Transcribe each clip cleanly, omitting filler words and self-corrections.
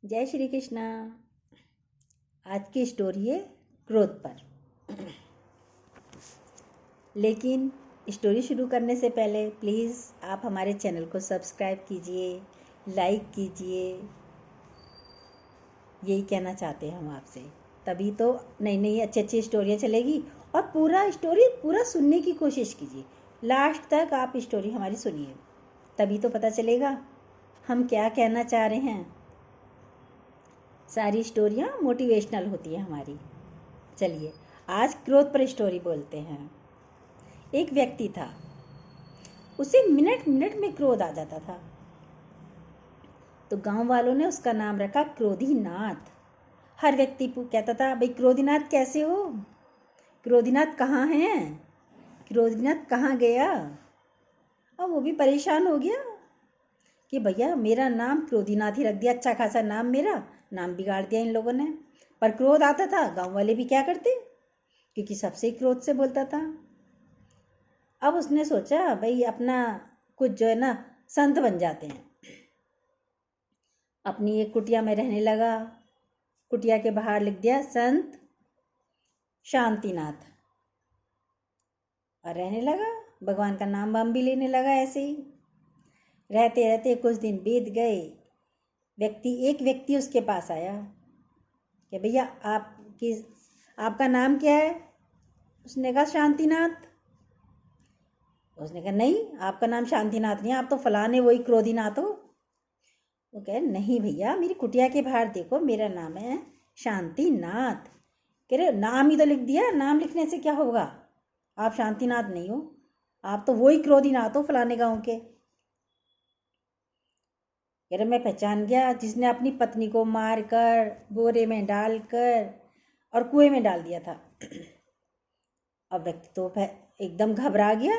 जय श्री कृष्णा। आज की स्टोरी है क्रोध पर। लेकिन स्टोरी शुरू करने से पहले प्लीज़ आप हमारे चैनल को सब्सक्राइब कीजिए, लाइक कीजिए। यही कहना चाहते हैं हम आपसे, तभी तो नई नई अच्छी अच्छी स्टोरियाँ चलेगी। और पूरा स्टोरी पूरा सुनने की कोशिश कीजिए, लास्ट तक आप स्टोरी हमारी सुनिए, तभी तो पता चलेगा हम क्या कहना चाह रहे हैं। सारी स्टोरियाँ मोटिवेशनल होती है हमारी। चलिए आज क्रोध पर स्टोरी बोलते हैं। एक व्यक्ति था, उसे मिनट मिनट में क्रोध आ जाता था, तो गांव वालों ने उसका नाम रखा क्रोधीनाथ। हर व्यक्ति कहता था, भाई क्रोधीनाथ कैसे हो, क्रोधीनाथ कहाँ हैं, क्रोधीनाथ कहाँ गया। और वो भी परेशान हो गया कि भैया मेरा नाम क्रोधीनाथ ही रख दिया, अच्छा खासा नाम, मेरा नाम बिगाड़ दिया इन लोगों ने। पर क्रोध आता था, गांव वाले भी क्या करते, क्योंकि सबसे ही क्रोध से बोलता था। अब उसने सोचा भाई अपना कुछ जो है ना संत बन जाते हैं। अपनी एक कुटिया में रहने लगा। कुटिया के बाहर लिख दिया संत शांतिनाथ, और रहने लगा। भगवान का नाम वाम भी लेने लगा। ऐसे ही रहते रहते कुछ दिन बीत गए। एक व्यक्ति उसके पास आया कि भैया आपका नाम क्या है। उसने कहा शांतिनाथ। उसने कहा नहीं, आपका नाम शांतिनाथ नहीं, आप तो फलाने वही क्रोधीनाथ हो। वो कहे नहीं भैया, मेरी कुटिया के बाहर देखो, मेरा नाम है शांतिनाथ। कह रहे नाम ही तो लिख दिया, नाम लिखने से क्या होगा, आप शांतिनाथ नहीं हो, आप तो वही क्रोधीनाथ हो फलाने गांव के। कह रहे मैं पहचान गया, जिसने अपनी पत्नी को मार कर बोरे में डालकर और कुएं में डाल दिया था। अब व्यक्ति तो एकदम घबरा गया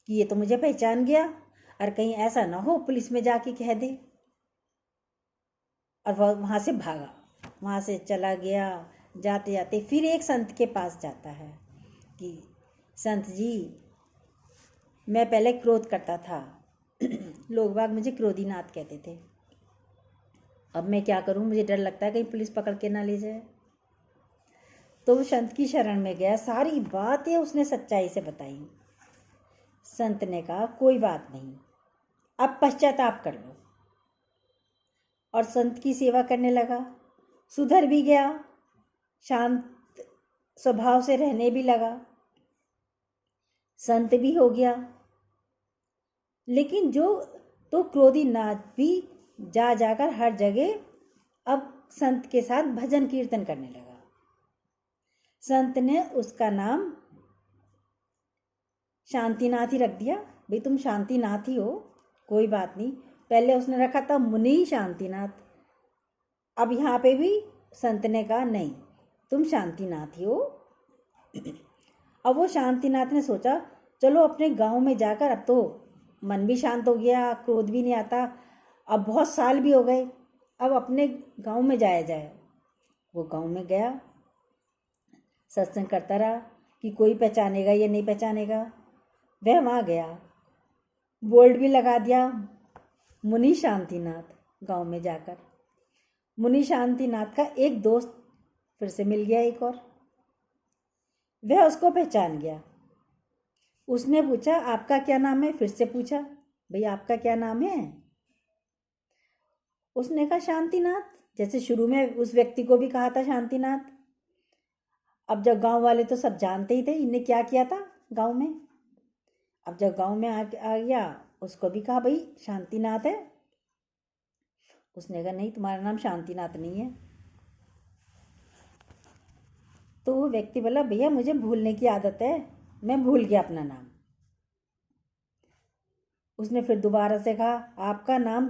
कि ये तो मुझे पहचान गया, और कहीं ऐसा ना हो पुलिस में जाके कह दे। और वह वहाँ से भागा, वहाँ से चला गया। जाते जाते फिर एक संत के पास जाता है कि संत जी, मैं पहले क्रोध करता था, लोग बाग मुझे क्रोधीनाथ कहते थे, अब मैं क्या करूं, मुझे डर लगता है कहीं पुलिस पकड़ के ना ले जाए। तो वो संत की शरण में गया, सारी बातें उसने सच्चाई से बताई। संत ने कहा कोई बात नहीं, अब पश्चाताप कर लो। और संत की सेवा करने लगा, सुधर भी गया, शांत स्वभाव से रहने भी लगा, संत भी हो गया। लेकिन जो तो क्रोधीनाथ भी जा जाकर हर जगह अब संत के साथ भजन कीर्तन करने लगा। संत ने उसका नाम शांतिनाथ ही रख दिया, भाई तुम शांतिनाथ ही हो, कोई बात नहीं। पहले उसने रखा था मुनि शांतिनाथ, अब यहाँ पे भी संत ने कहा नहीं, तुम शांतिनाथ ही हो। अब वो शांतिनाथ ने सोचा चलो अपने गांव में जाकर, अब तो मन भी शांत हो गया, क्रोध भी नहीं आता, अब बहुत साल भी हो गए, अब अपने गांव में जाया जाए। वो गांव में गया, सत्संग करता रहा कि कोई पहचानेगा या नहीं पहचानेगा। वह वहाँ गया, बोर्ड भी लगा दिया मुनि शांतिनाथ। गांव में जाकर मुनि शांतिनाथ का एक दोस्त फिर से मिल गया, एक और, वह उसको पहचान गया। उसने पूछा आपका क्या नाम है, फिर से पूछा भाई आपका क्या नाम है। उसने कहा शांतिनाथ, जैसे शुरू में उस व्यक्ति को भी कहा था शांतिनाथ। अब जब गांव वाले तो सब जानते ही थे इन्हें क्या किया था गांव में। अब जब गांव में आ गया, उसको भी कहा भाई शांतिनाथ है। उसने कहा नहीं, तुम्हारा नाम शांतिनाथ नहीं है। तो वो व्यक्ति बोला भैया मुझे भूलने की आदत है, मैं भूल गया अपना नाम। उसने फिर दोबारा से कहा आपका नाम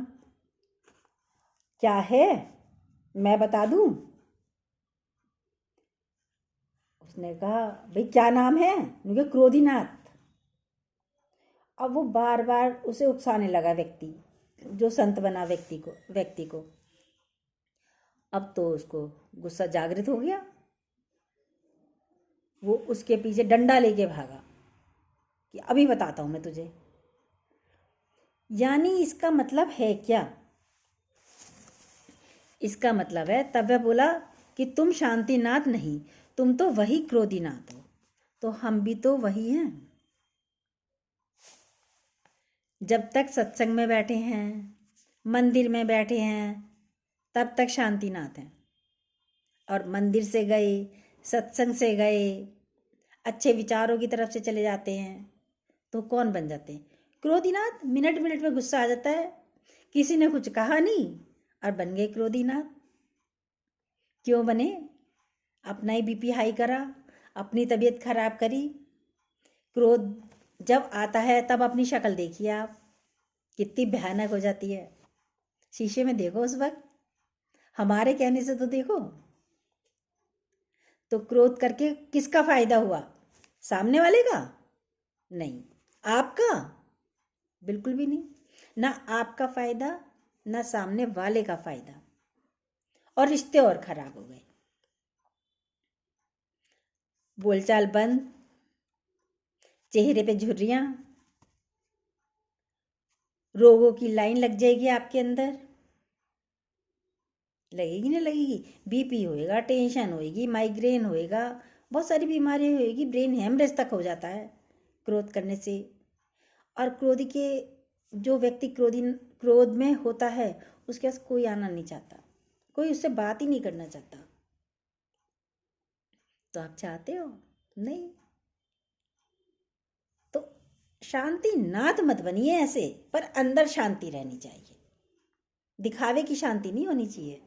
क्या है, मैं बता दूं। उसने कहा भाई क्या नाम है, मुझे क्रोधीनाथ। अब वो बार बार उसे उकसाने लगा व्यक्ति, जो संत बना व्यक्ति को। अब तो उसको गुस्सा जागृत हो गया, वो उसके पीछे डंडा लेके भागा कि अभी बताता हूं मैं तुझे। यानी इसका मतलब है क्या, इसका मतलब है, तब वह बोला कि तुम शांतिनाथ नहीं, तुम तो वही क्रोधीनाथ हो। तो हम भी तो वही हैं। जब तक सत्संग में बैठे हैं, मंदिर में बैठे हैं, तब तक शांतिनाथ हैं। और मंदिर से गए, सत्संग से गए, अच्छे विचारों की तरफ से चले जाते हैं तो कौन बन जाते हैं? क्रोधीनाथ। मिनट मिनट में गुस्सा आ जाता है, किसी ने कुछ कहा नहीं और बन गए क्रोधीनाथ। क्यों बने? अपना ही बीपी हाई करा, अपनी तबीयत खराब करी। क्रोध जब आता है तब अपनी शक्ल देखिए आप, कितनी भयानक हो जाती है। शीशे में देखो उस वक्त, हमारे कहने से तो देखो। तो क्रोध करके किसका फायदा हुआ? सामने वाले का? नहीं। आपका? बिल्कुल भी नहीं। ना आपका फायदा, ना सामने वाले का फायदा, और रिश्ते और खराब हो गए। बोलचाल बंद, चेहरे पे झुर्रियां, रोगों की लाइन लग जाएगी आपके अंदर। लगेगी ना लगेगी? बीपी होएगा, टेंशन होएगी, माइग्रेन होएगा, बहुत सारी बीमारी होएगी, ब्रेन हेमरेज तक हो जाता है क्रोध करने से। और क्रोध के जो व्यक्ति क्रोध में होता है, उसके पास कोई आना नहीं चाहता, कोई उससे बात ही नहीं करना चाहता। तो आप चाहते हो? नहीं। तो शांति नाथ मत बनिए ऐसे, पर अंदर शांति रहनी चाहिए। दिखावे की शांति नहीं होनी चाहिए।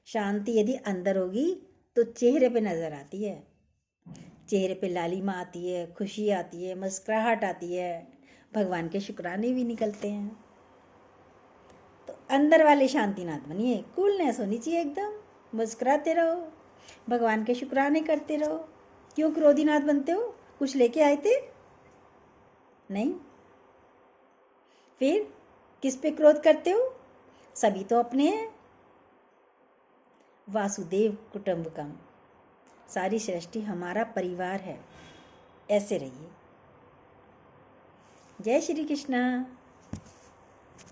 शांति यदि अंदर होगी तो चेहरे पे नजर आती है। चेहरे पे लालिमा आती है, खुशी आती है, मुस्कुराहट आती है, भगवान के शुक्राने भी निकलते हैं। तो अंदर वाले शांतिनाथ बनिए। कूलनेस होनी चाहिए एकदम, मुस्कुराते रहो, भगवान के शुक्राने करते रहो। क्यों क्रोधीनाथ बनते हो? कुछ लेके आए थे? नहीं। फिर किस पे क्रोध करते हो? सभी तो अपने हैं। वासुदेव कुटुंबकम, सारी सृष्टि हमारा परिवार है। ऐसे रहिए। जय श्री कृष्णा।